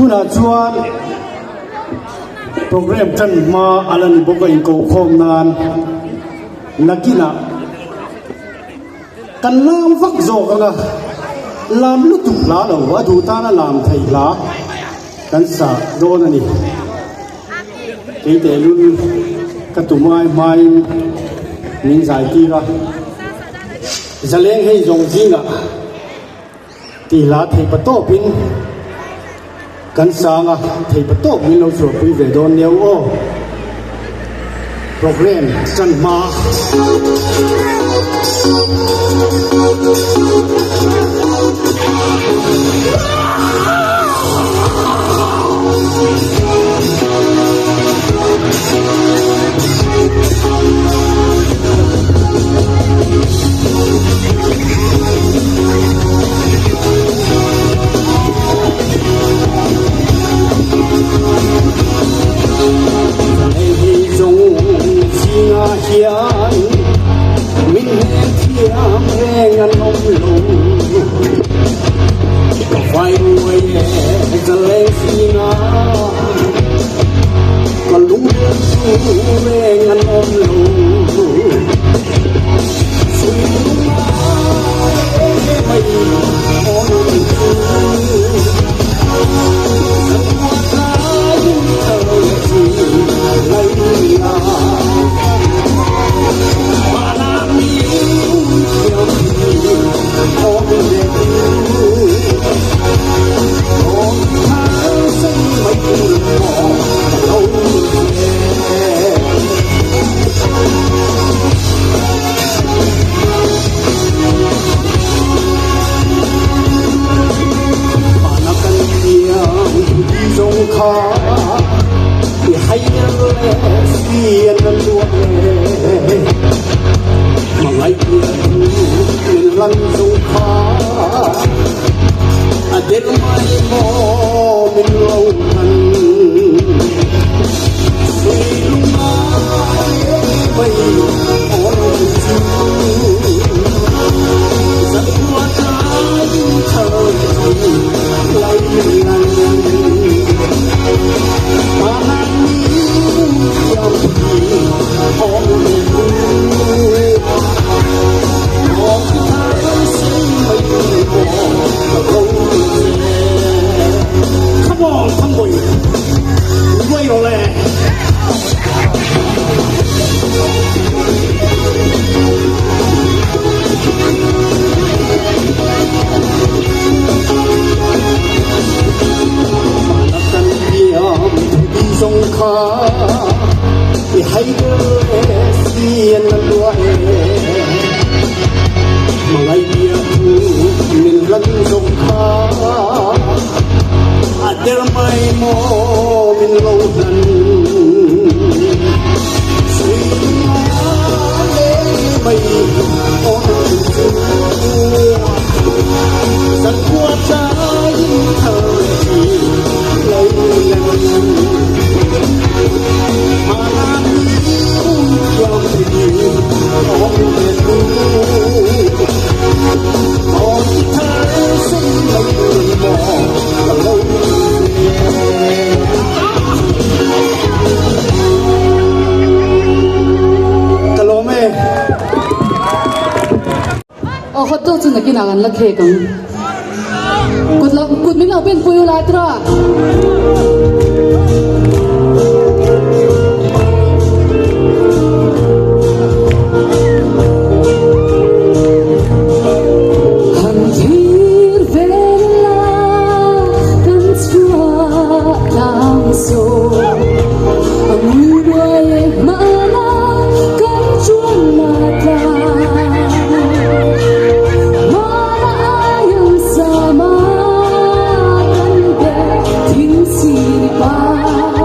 tuna chuan program chan ma alani boka in ko khom nan nakina kan lam vak zo ka lam lu tu la lo wa du ta na lam thai la kan sa do na ni ke te lu ka tu mai mai min zai ti ra zaleng hei zong ji na ti la thei pa to pin kan sanga thei pa to min lo chu pui ve don neu o program chan ma mình hẹn thiam hẹn ngăn ông lùng vài đuôi giờ lên phi ngã còn lúng chú hẹn ngăn ông lùng suy lúng mây ôn chú rất hoa thái thơ gì lấy à kinangan lagi kang kut min open puyo latra hampir vela kan sua langsung amuai mana kan jual latra Siripa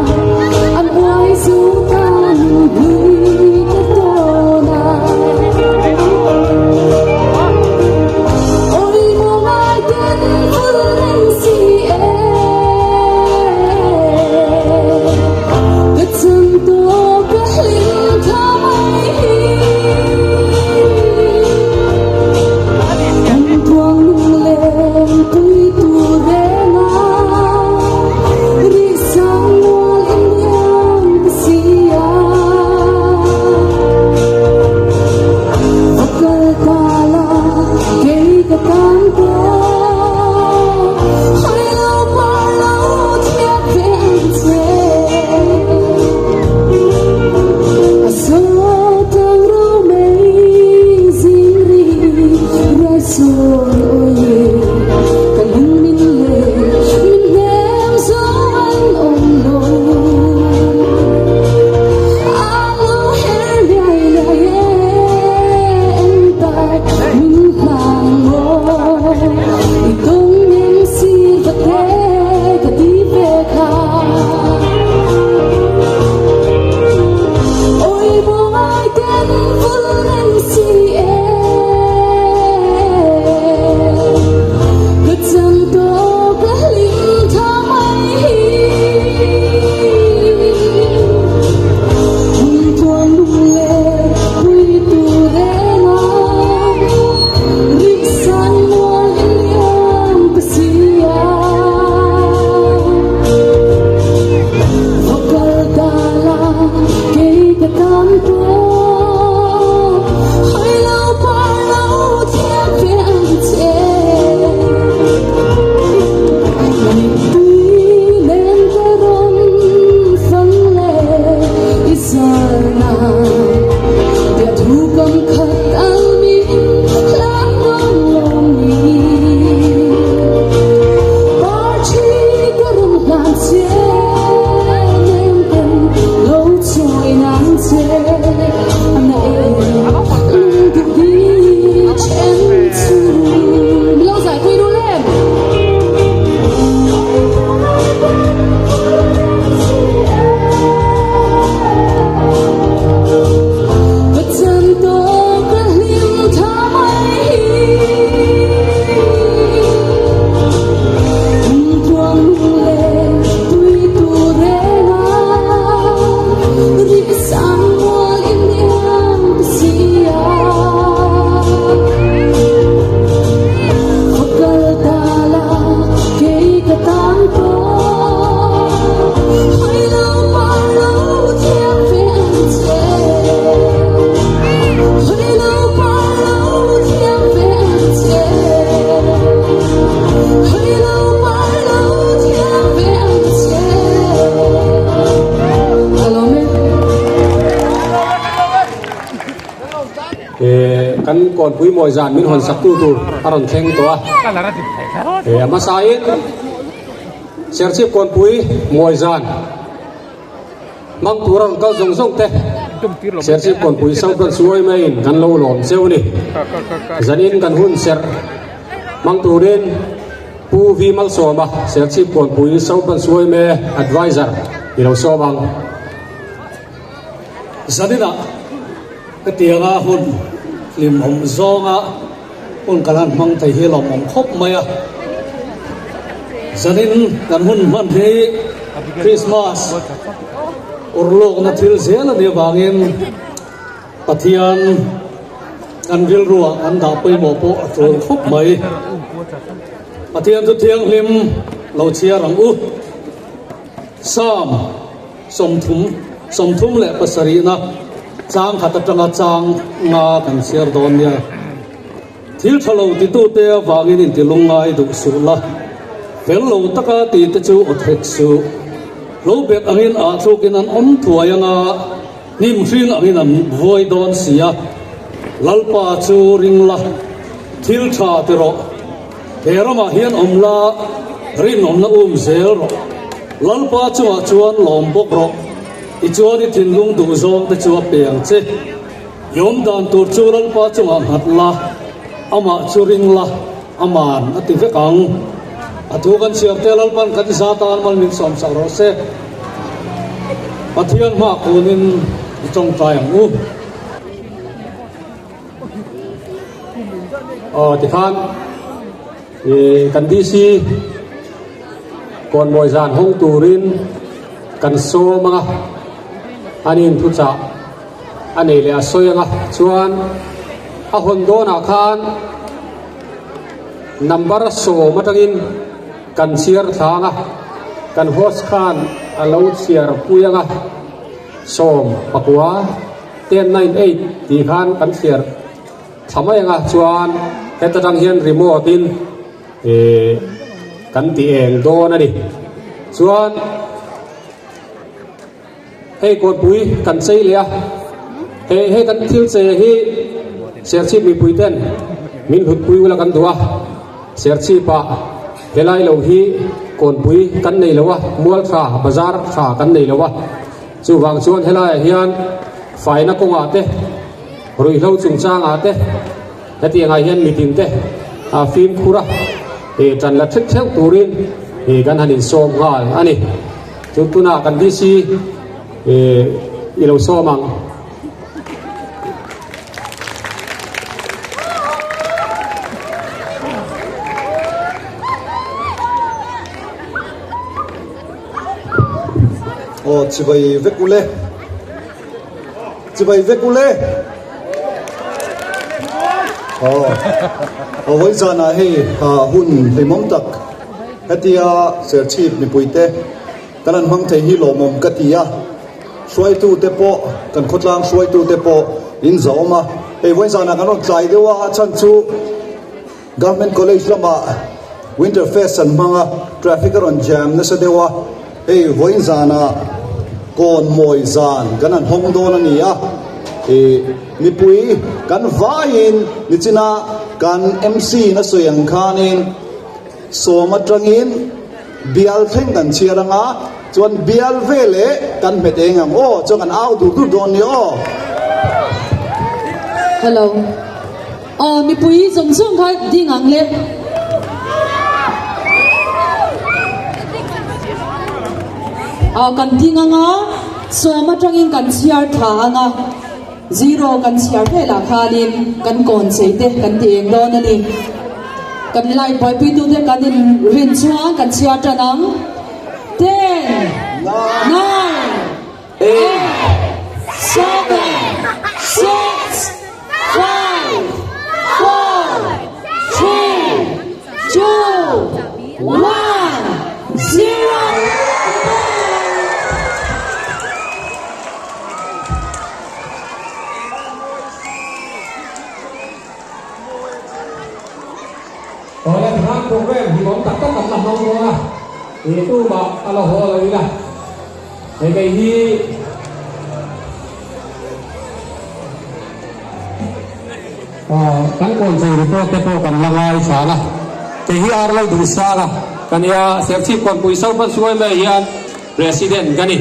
kan kon pui moi zan min hon sak tu tu aron theng to ma sai ser chi kon pui moi zan mang turan kal zong zong te ser chi kon pui sang kan suai mai in kan lo lom seu ni zanin kan hun ser mang turin pu vi mal so ma ser chi kon pui sang kan suai me advisor ilo so bang zanina ketianga hun lim om zonga hun kalan mang thai hi lom om khop maya zanin kan hun man hi Christmas urlok na thil zel ani wangin pathian kan vil ruwa kan da pui mo po atol khop mai pathian tu thiang lim lo chia rang u sam som thum le pasari na chang khata tanga chang nga kan share don nia thil thalo ti tu te wangin in ti lungai du su la fel lo taka ti te chu othek su lo bet angin a chukin an om thuayanga nim hring angin an voi don sia lalpa chu ringla thil tha te ro herama hian omla rin omna zel ro lalpa chuan lom bok ro i chuan i thin lung du zong te chu peng che yom dan tur chu lalpa chunga hatla ama chu ringla aman ati ve kang athu kan siam te lalpan kan zatan mal min som sa ro se pathian ma kunin trong tai mu ti khan kan di si kon moi zan hong turin kan so manga anin thu cha ane le asoyanga chuan a hon do na khan number so matangin kan share thanga kan host khan alo share puyanga som pakwa 1098 ti khan kan share thamayanga chuan hetatang hian remote in kan ti eng do na ni chuan hey kon pui kan sei le hey kan thil che hi ser chi mi pui ten min hut pui wala kan duwa ser chi pa helai lo hi kon pui kan nei lawa mual tha bazar tha kan nei lawa chu wang chuan helai hian faina ko nga te roi lo chung cha nga te hati nga hian meeting te a film khura tan la thek thek turin kan hanin som ngal ani chu tuna kan di si ilo so mang chibai vekule voi zana he hun limom tak hatia ser chip ni puite kanan mang thei hi lo mom katia suai tu te po kan khotlang suai tu te po in zoma ei voi zana kan on tlai dewa chan chu government college lama winter fest an manga traffic on jam na sa dewa ei voi zana kon moi zan kanan hong don ania mi pui kan vain ni china kan MC na soyang khanin soma trangin bial theng kan chiaranga chuan bial vele kan metengam chuan an au du don ni hello mi pui zong zong kha ding ang le kan ding anga soma trangin kan chiar tha anga zero kan siar ve la khanin kan kon sei te kan tieng don ani kan lai boy pi tu te kan in rin chuang kan siar tanang 10 9 8 7 6 5 4 3 2 1 0 oleh pihak program himom tak tak tak mau itu bak kalau lagi lah ini kan kon sai report te po kan langai sala te hi ar lo du sala kan ya serchi kon pui sau pan suai me hian president gani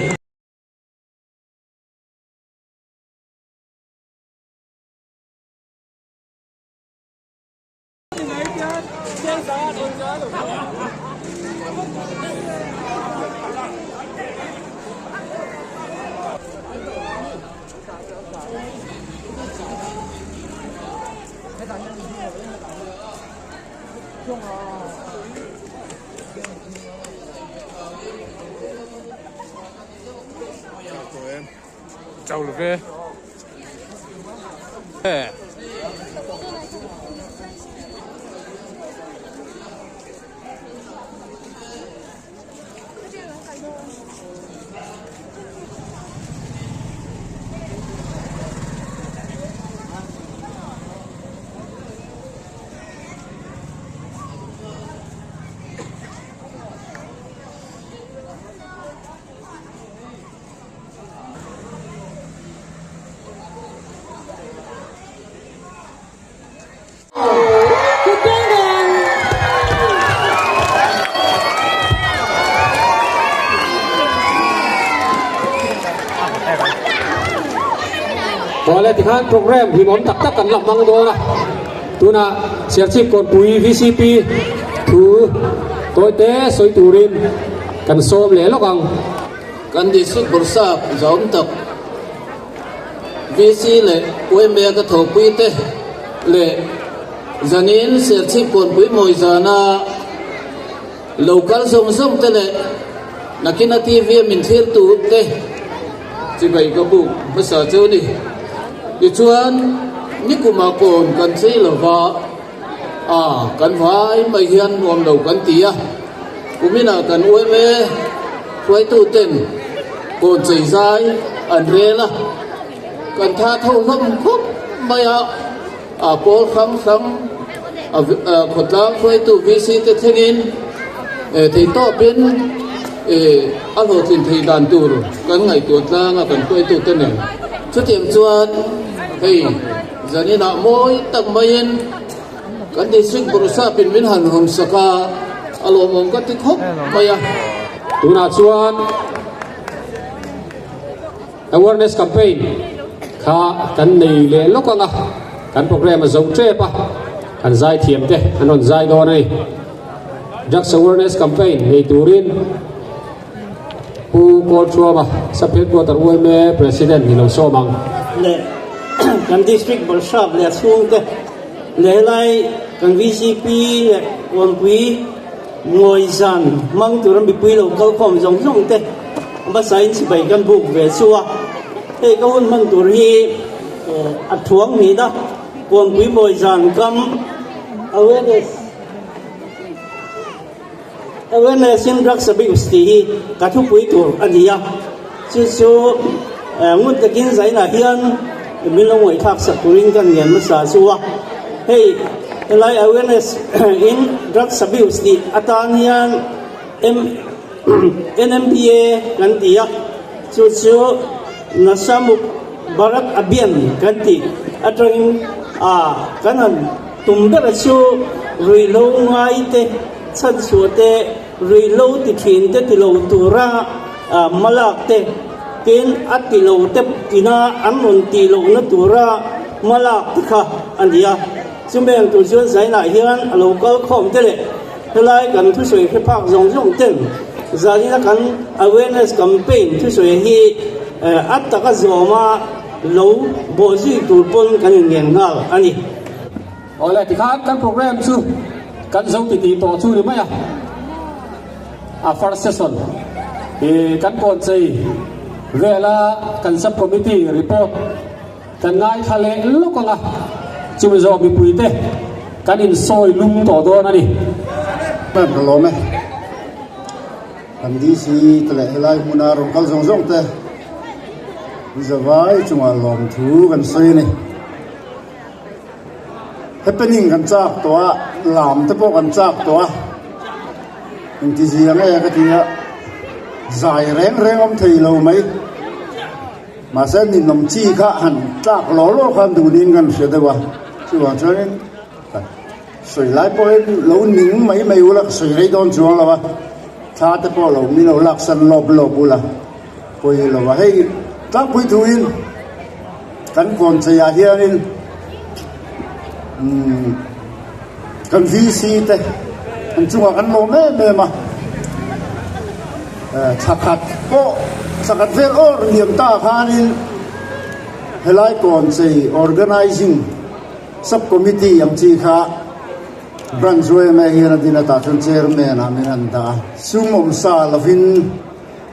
Chào được ghê. Boleh tikan program di mom tak kan lam mang do na tuna serchip kon pui VCP thu toi te soi turin kan som le lokang kan district borsap zom tak VC le we me ka tho pui te le zanin serchip kon pui moi zana local som te le nakina TV min thir tu te chi bai ka bu basa chu ni di chuan ni kuma kon kan sei lova kan vai mai hian nuam đầu kan tia kumina kan ueme khoi tu ten kon chei zai an rela kan tha thau lam khop maya pol kham khotlang khoi tu VC te thengin thei to pin alo tin thei dan tur kan ngai tu tlang kan khoi tu ten ne chu tiam chuan hei zanina moi tak mayen kan district borusa pin min han hom saka alo mong ka ti khop maya tuna chuan awareness campaign kha kan nei le lokanga kan program a zong tre pa kan zai thiam te anon zai do nei drugs awareness campaign nei turin pu ko chuama saphet ko tar ueme president ni lo somang le kan district borsap le sung te le lai kan VCP le wan pui ngoi zan mang turam bi pui lo kal khom zong zong te ba sai si bai kan buk ve suwa e ka un man tur hi athuang ni da wan pui moi zan kam awareness in drugs abuse ti ka thu pui tur ania chu ngun takin zai na hian min lo ngoi thak sa turin kan ngen ma sa suwa hey lai awareness in drugs abuse ti atan hian NMPA kan tia chu na samuk barat abian kan ti atang kanan tumda chu rilo ngai te chan su te rilo ti thin te ti lo tura malak te tin ati lo te tina anon ti lo na tura malak kha andia chumeng tu chuan zai na hian local khom te le helai kan thu soi khe phak zong zong ten zani na kan awareness campaign thu soi hi attaka zoma lo bozi turpon kan ngen ngal ani oleh tikan kan program chu kan zong ti to chu ni maya first session kan kon chei vela kan sub committee report kan ngai khale lokanga chum zo bi puite kan in soi lum to do na ni ban lo me kan di si tele helai muna rom kal zong zong te zawai chunga lom thu kan soi ni happening kan chak to lam te po kan chak to in ti ji anga ya ka tia zai reng om thei lo mai ma sa ni nom chi kha han tak lo lo khan du nin kan se de wa chú vào cho nên sưởi lái bôi lâu nín mấy mấy u là sưởi lấy đòn chuông là ba cha tới bỏ lâu mi lâu lạc sân lộp lộp u là bôi là ba hay các bôi thui cắn còn chơi à hiền nên cần VC thế anh chung là cắn lộp mê mà chắc hạt bộ chắc hạt về ở niềm ta khá nên hay lại còn chơi organizing subcommittee yang chi kha branchway me hian dina ta chon chairman a minan ta sumom sa lovin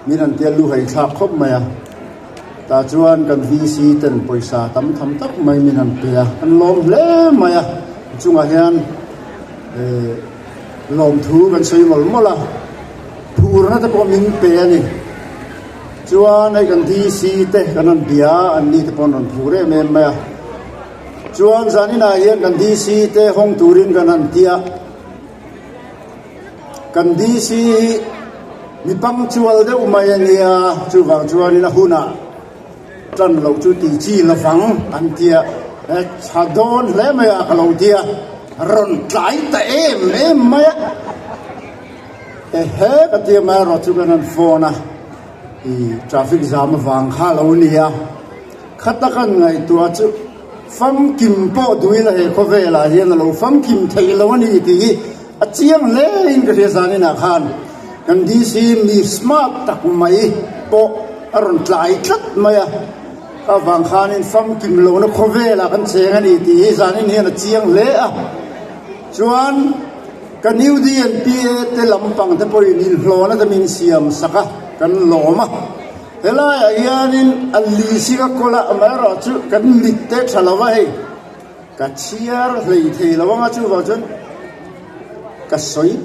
minan tia lu hai thak khop maya ta chuan kan VC ten poisa tam tham tak mai minan pia kan lom hle maya chunga hian lom thu kan sei mol mola phur na ta ko min pe ani chuan ai kan VC te kanan bia an ni te pon ron phure me maya chuan zanina hian kan DC te hong turin kan an tia kan DC mi punctual de umai ania chu wang chuan ina huna tlan lo chu ti chi la wang an tia chadon le me a ka lo tia ron tlai ta em mai he ka tia ma ro chu kan an phone I traffic jam wang kha lo nia khatakan ngai tua chu pham kim po đuôi là hệ có về là hiện là pham kim thấy là vấn đề gì à chiang lệ in cái thời gian này khan cần đi xem mi smart tắc máy po aron lại chất mày à vàng khan in pham kim lâu nó có về là cần xem cái gì gian này là chiang lệ à chuan cái new DNP te làm bằng te poi ni lo na te min siam saka kan lo ma thế là anh ali sĩ các cô là mà rồi chứ cái lịch tết sao là vậy cái chia lì thì là vắng chú vào chân cái sấy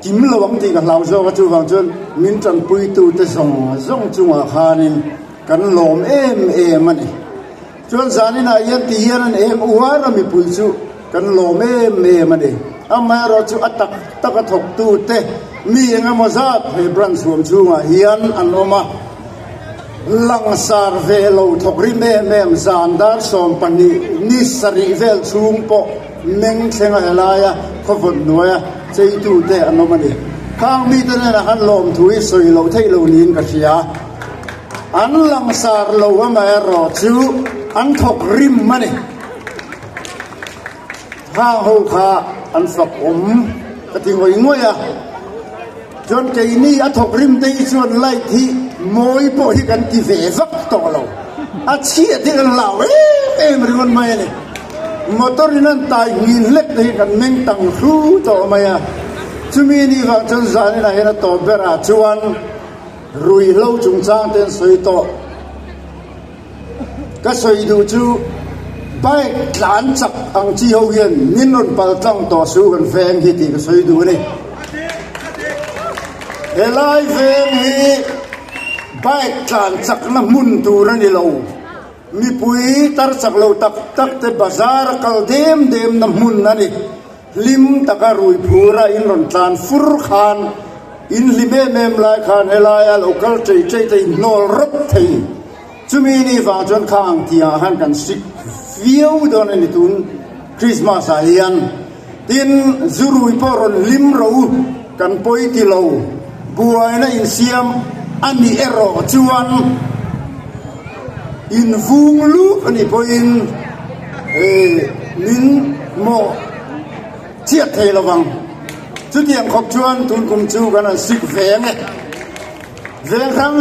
kiếm là vắng thì cái lao cho cái chú vào chân mình chẳng bùi tu te rong chung ở hà nên cái lom em anh chuan giá này là yên thì yên em uar là mi bùi chú cái lom em anh mà rồi chú at tak thọc tu te mi anh em ra hay brand xuống chú mà hiền anh oma lang sar velo thokri mem zandar som pani ni sari vel chung po meng thenga helaya khovon noya cheitu te anomani khang mi te na han lom thui soi lo thei lo nin ka sia an lang sar lo ma ro chu an thok rim mani ha ho kha an fak ka tingoi ngoya John Kayni at thok rim te chuan lai thi moi po hi kan ti ve vak to lo a chia ti kan law em ron mai ne motor nan tai ngin lek te kan meng tang khu to mai a chumi ni wa chon zan na hena to bera chuan rui lo chung chang ten soi to ka soi du chu bai tlan chak ang chi ho hian min ron pal tang to su kan veng hi ti ka soi du ni Elai veng hi bai tlan chak na mun tu ra ni lo mi pui tar chak lo tak te bazar kal dem na mun na ni lim taka rui phura in ron tlan fur khan in lime mem lai khan elai a local chei te nol rop thei chumi ni wa jon khang tia han kan sik fiu don ni tun Christmas a hian tin zurui poron lim ro kan poi ti lo buai na in siam ani ero chuan in vung lu ani poin min mo chiat thei lawang chu tiang khop chuan tun kum chu kana sik veng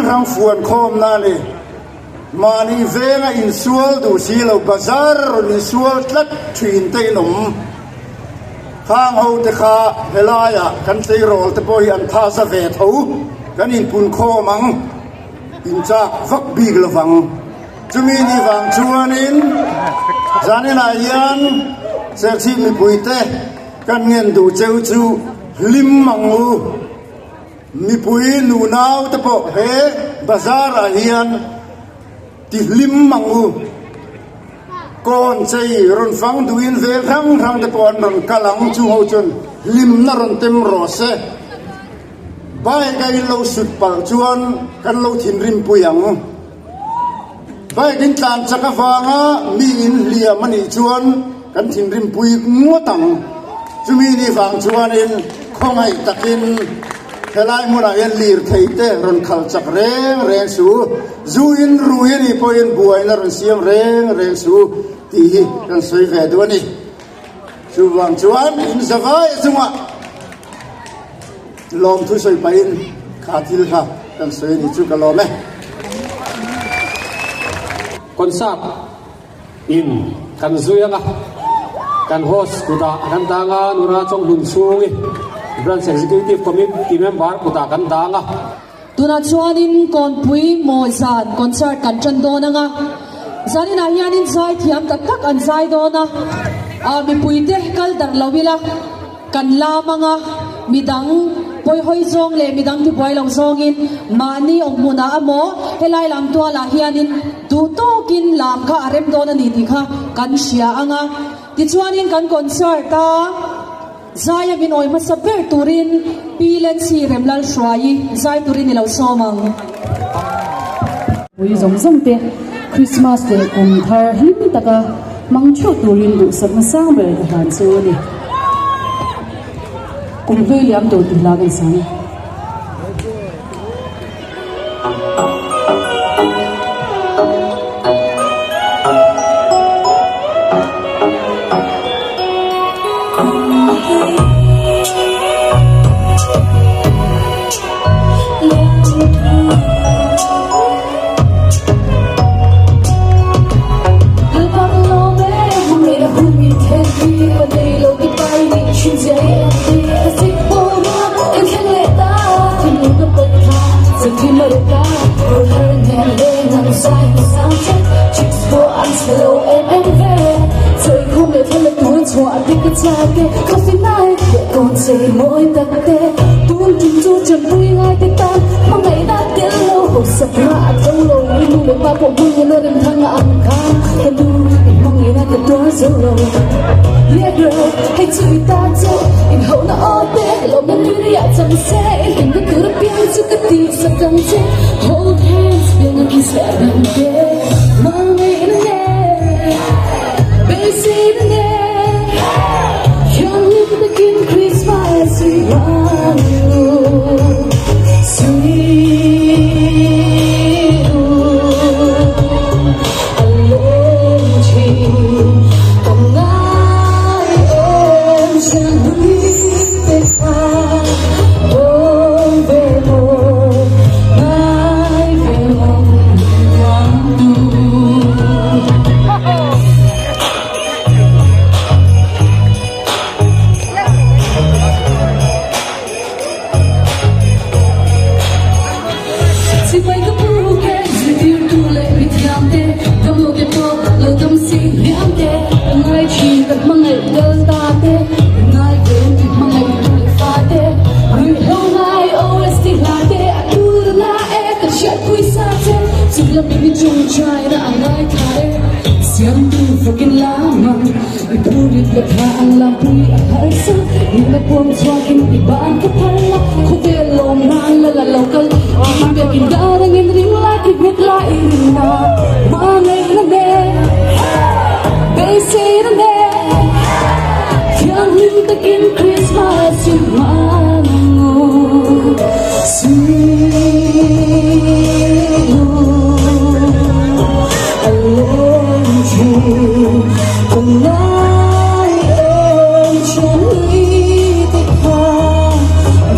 rang fuan khom na le mani venga in sual du silo bazar in sual tlat thin te nom khang ho te kha helaya kan te rol te poi an tha sa ve tho kan in pun kho mang in cha vak big lawang chumi ni wang chuan in zanin a yan ser chi mi puite kan ngen du cheu chu lim mangu mi pui nu nau te po he bazar a hian ti lim mangu con chơi ron phang duin về rang te pon ron kalang chu ho chun lim na ron tem ro se bai kai lo sut pal chuan kan lo thin rim puyang bai din tlan chaka wanga mi in liam ani chuan กันถิ่นริมปุยงัวตังจุมีนี่ฟังชวนอินข้องไอ้ตะกินเฮลัยมุนาเอ็นลีร์เทยเตรอนขัลจักเร่งสูจูอินรูอินี่พออินบัวอินรอนเสียมเร่งสูตีรันสวยเวดวนี่ชูวังชวนอินสบายจังวะลมทุสวยไปอินขาทิลค่ะรันสวยนี่ชูกะลมไหมคนทราบอินกันซุยงะกันโฮสกุตากันตางานุราจงหุนซูงิบรันเซกซิคิวทีฟคอมมิตี้เมมเบอร์กุตากันตางะตุนาชวนินก่อนปุยโมซานคอนเสิร์ตกันจันโดนะงะซานินาฮิอานินไซที่ยามตักอันไซโดนะมีปุยเตะกัลดังลาวิลากันลามังะมีดังปอยหอยซองเลมีดังที่ปอยลองซองอินมานีองมุนาอโมเฮลัยลำตัวลาฮิอานินดูโตกินลำข้าอาเรมโดนันดีค่ะกันเชียอ่ะที่ชวนินกันคอนเสิร์ตใจบินโอยมาสับเบอร์ตูรินปีเลนซีเรมลัลชวายใจตูรินนี่เราซ้อมังวิจงจงเตะคริสต์มาสเตะกุมทาร์หิมตะกะมังชูตูรินดูสักมาสร้างเบอร์ทหารโซนี่กุมเฮลียมตัวติลากันสังmỗi tắc tê tuôn chung chu chân vui ngay tay ta mong ngày đã tiến lâu hộp sập hạ trong lâu nu được ba bộ vui luôn em thăng ăn khang cần du mong ngày đã cần đó dấu lâu yeah girl hay chửi ta chứ in hậu nó ô tê lòng nhân như đi chẳng xe hình cái cứ đã biết chứ cái tim sắp căng chết hold hands biết nó kiss lại đằng tê mong ngày nó nghe busy nó nghe Christmas we want you, sweet alone dream. Hôm nay em chẳng biết về xa, ôm về một mai về mong mong tu. Try na ang ay kare siyang tu fucking lamang ipulit latha ang lampuy at harsa nilapong swakin iba ang kapala kutelong na ang lalalokal ibekin darangin ring lakit nitlain na mangay na ne base na ne yang hintakin Christmas yung mango sweet hôm nay em chẳng nghĩ tới hoa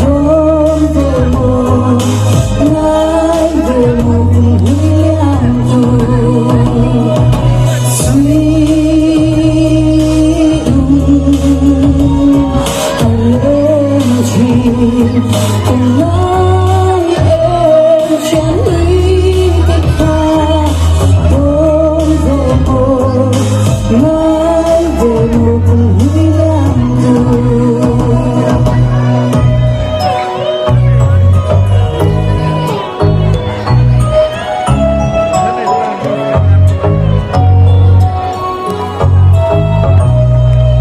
đón về một nay về một huy an vui sweet alone dream hôm nay em chẳng nghĩ tới hoa đón về một mai về một huy an vui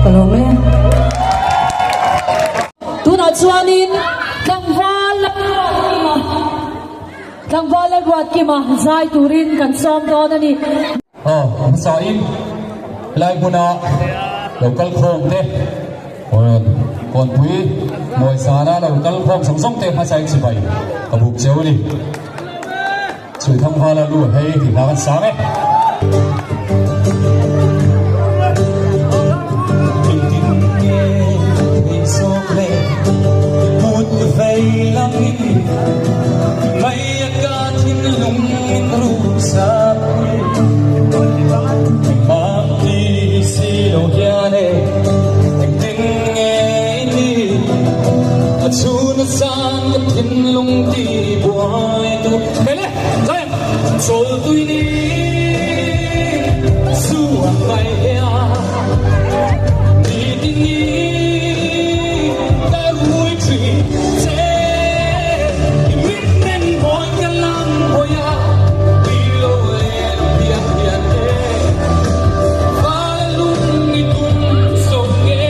kalau me tu na chuanin tangwala ruat ki ma zai turin kan som do na ni sa in lai buna local khom te còn quý ngồi xa ra local khom sống sống te mà sai chỉ vậy cả buộc chéo đi sự thăng hoa là luôn hay thì nào ăn sáng ấy lung ti boy tu hele zain sol tu ni su mai ya ni ti ni ta vui chi se mit men boy kalam hoya bilo e ya ya te fa lung ni tum so ge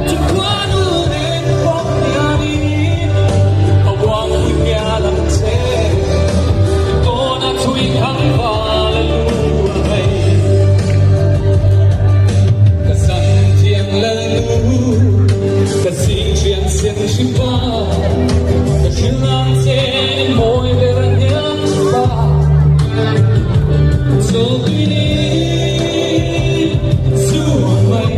tu quando ne po ya ni awang ya lam se gonna tweet hang hallelujah ka san tiang la lu ka sing chiang xiang shi ba ka shin lang se moi de ran yang ba so ni su mai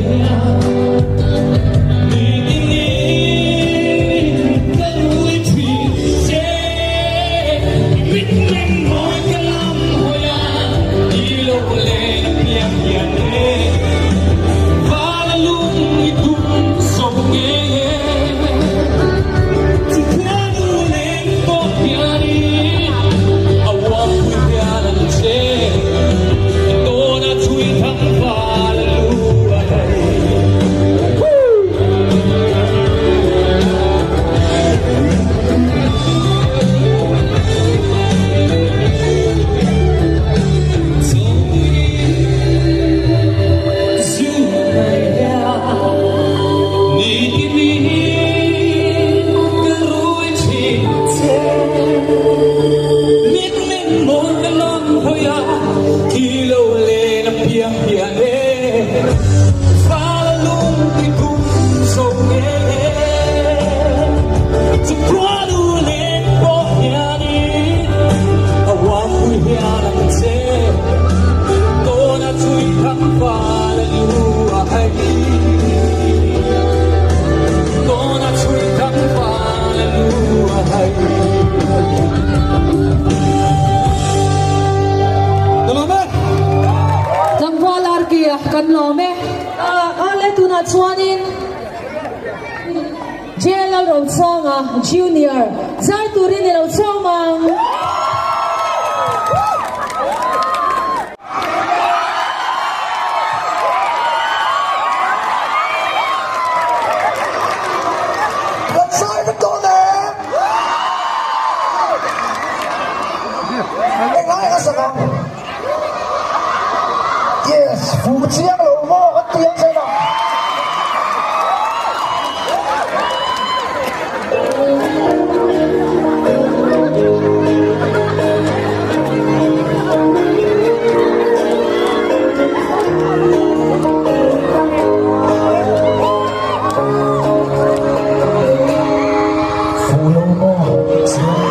ya kan lo me ale tu na chuanin jelal ro songa junior zar turin lo chomang Yes, phụ chiang lo mo ka tiang sai na. Phụ lo mo chiang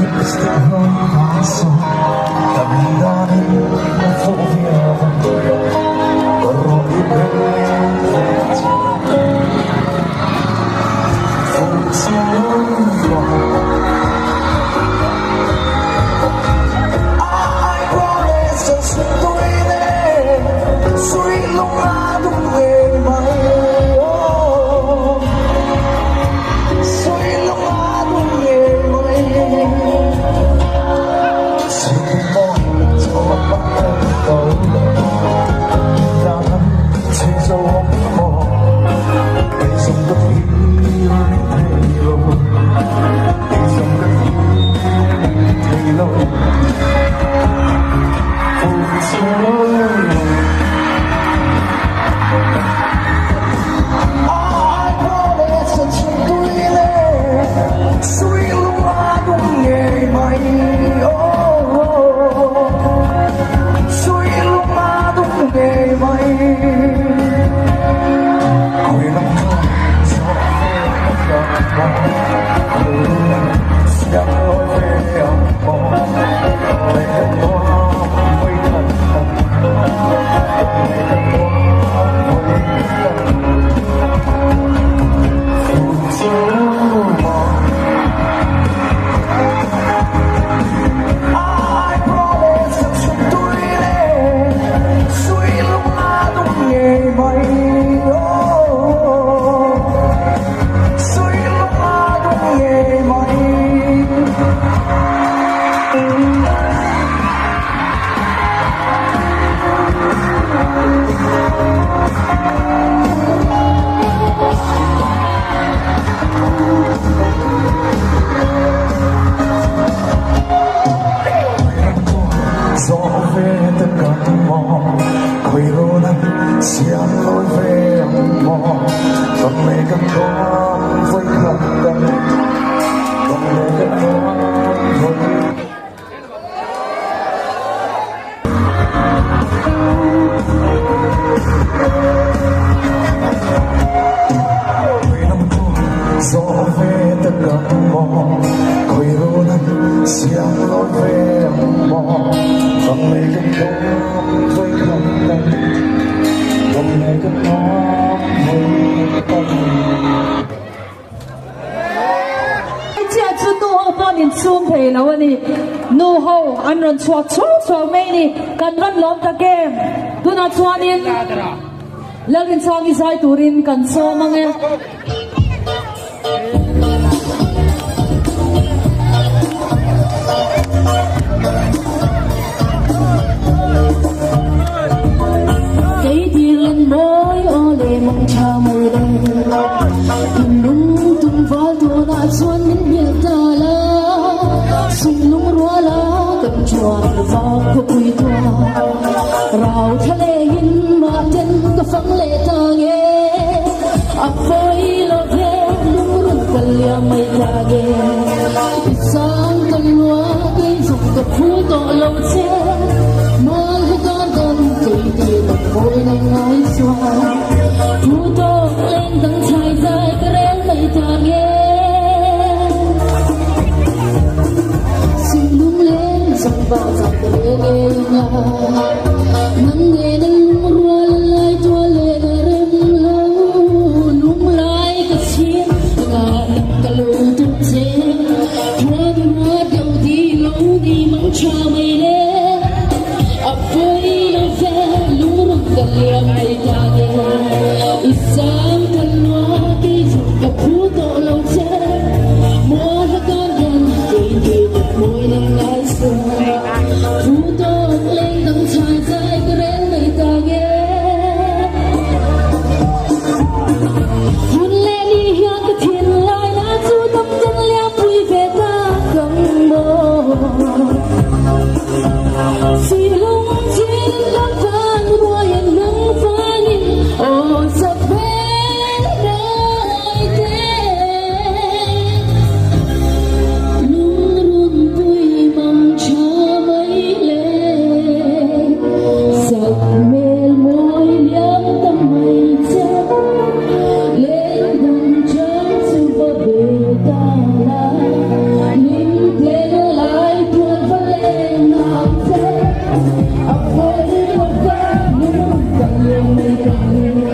lipstick on my soul. Xiang lối về âm mò còn mẹ các con với khăn đắng còn mẹ các con với gió về tất cả mò khơi rô nắng xiang lối về âm mò còn mẹ các con với khăn đắng còn mẹ các con với tâm chia chút tu ho po nin sum thei lo ni nu ho an ron chua chua mai ni kan ran lom ta kem tu na chuanin lagin sang isai turin kan so mange cây đi lên môi ô lệ mong cha mùi đây tìm đúng tung vào tua na xuân những nhiệt ta la sung lung rua la cầm chuột vào cuộc quỳ tua rào thale hin mà chân có phăng lệ ta nghe ấp với lo về lung run kalia mây ta nghe sang tân lúa cây dục cặp phú tổ lâu che mòn con cây tiền môi này ngái xoa phú tổ lên tầng trái dài cái rèn mây ta nghe xin lung lên dòng vào dòng để nghe nga nắng nghe nắng rua lại tua lên rem lâu lung lại cái chiên ngàn cái lối tu chế thua thua đầu đi lâu đi mong cha mây lên ấp với lo về lung rung cái liam mây ta nghe isang kan lo cái dục cái phú tổ lâu chế mua ra con đen cây môi nắng ngái xuân phú tổ lên tầng trái dài cái rèn mây ta nghe hôn lên đi hiang cái thiên lai na chu tâm chân liam vui về ta không mơ phi lung trên đất vàng mùa hiền nắng phá nhìn ô sập bên đời thế lung run vui mong cho mấy lên giặc mê môi liếm tâm mây chết lên đằng trắng su và bề ta la nín lên lại tuôn và lên nằm thế ấp với một cái muốn càng nhiều mây càng nhiều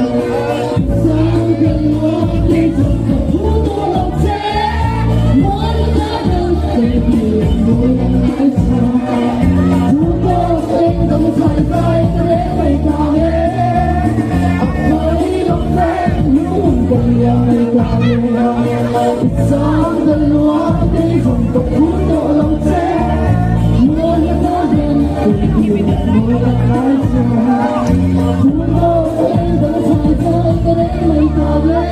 sao đừng ngó đi dùng cả phút tôi lòng thế muốn ta đơn cây biển môi nắng xoa phút tôi lên tầng trái dài cái rễ mây ta nghe ấp với một cái muốn càng nhiều mây càng nhiều sao đừng ngó đi dùng cả phút tôi lòng thế muốn ta đơn cây biển môi nắng xoa phút tôi lên tầng trái dài cái rễ mây ta nghe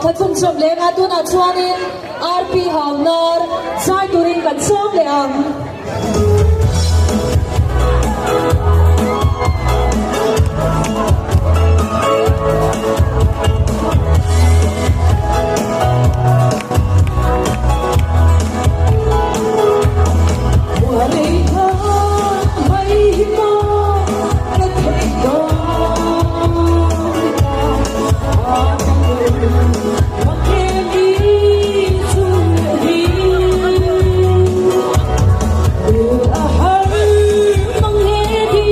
Hãy subscribe cho kênh Ghiền Mì Gõ để không bỏ lỡ những video hấp dẫn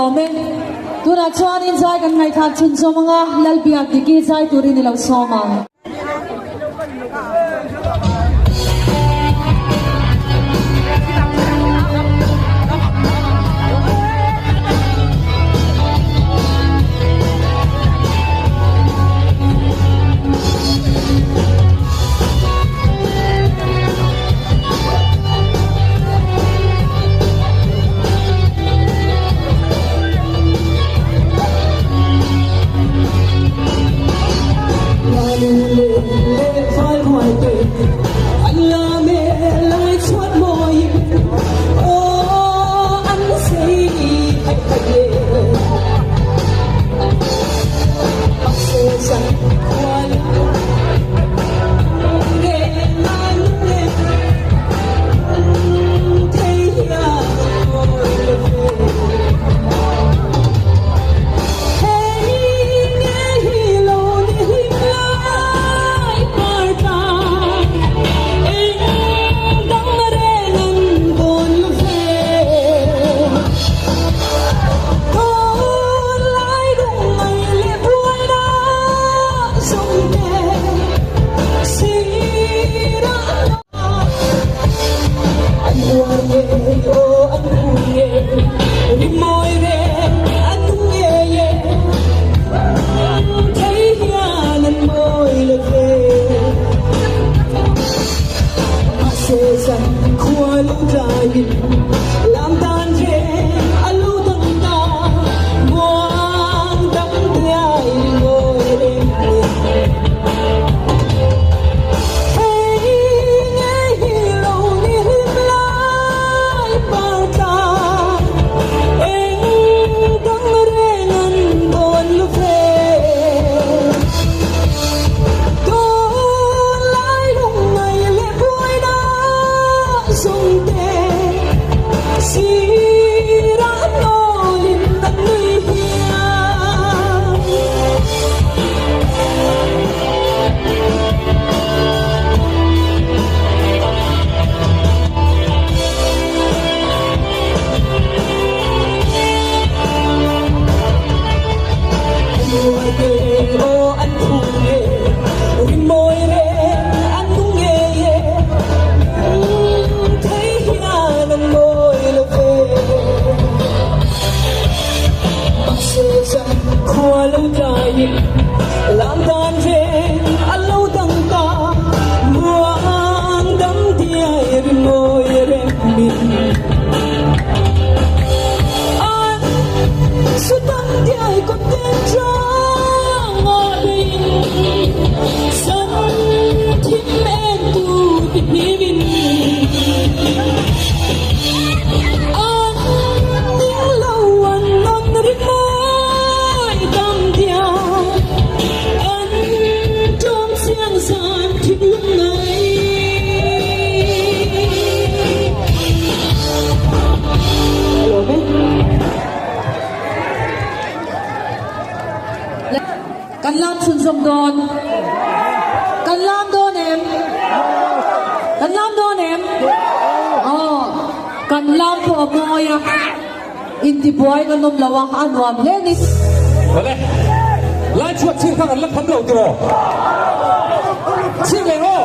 me tu na chuan in zai kan ngai thak chun so manga lal biak diki zai turin lo so ma kan lam chun som don kan lam don em kan lam po moya in di boy kan nom lawang anwam lenis vale lai chuột chiên khang lắc thấm đầu tro chiên lên ô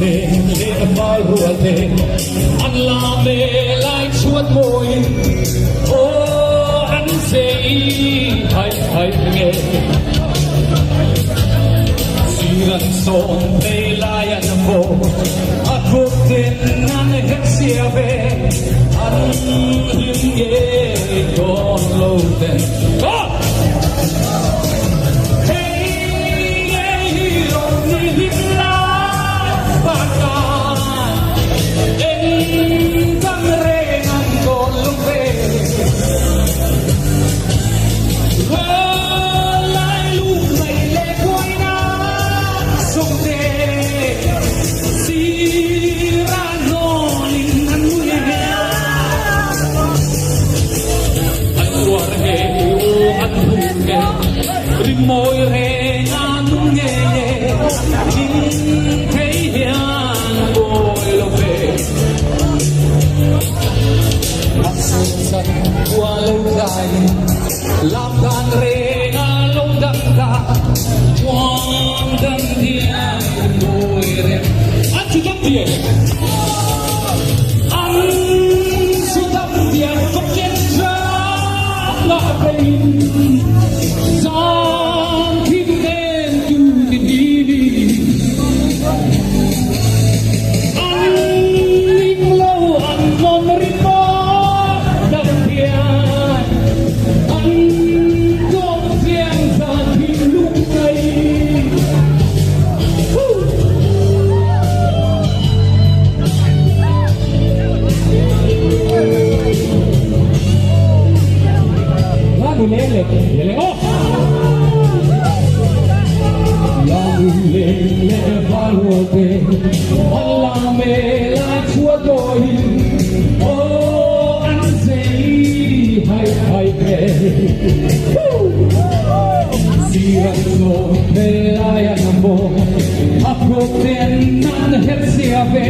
lên bao rùa lên ăn la mê lại chuột môi ô ăn dễ hay hay nghe si lần sông đây lại ăn vô ăn cuộc tên ăn hết xia về ăn hiếm ghê còn lâu tên Sira môi rê ngàn nghe nhìn thấy hiền môi lâu về dần qua lâu dài làm đàn rê ngàn lâu đậm đà quang đâm thiên môi rê anh chú đâm tiền anh chú đâm tiền không chết ra là bên giang thiên đen chu thiên đi anh linh lâu anh ngon rít mơ đâm tiền anh có tiếng ra thiên lúc này lagu lele oh lagu lele valute Allah me la chua doi oh anh sei hai hai pe Sirano me la ya nambo apro ten nan het sia ve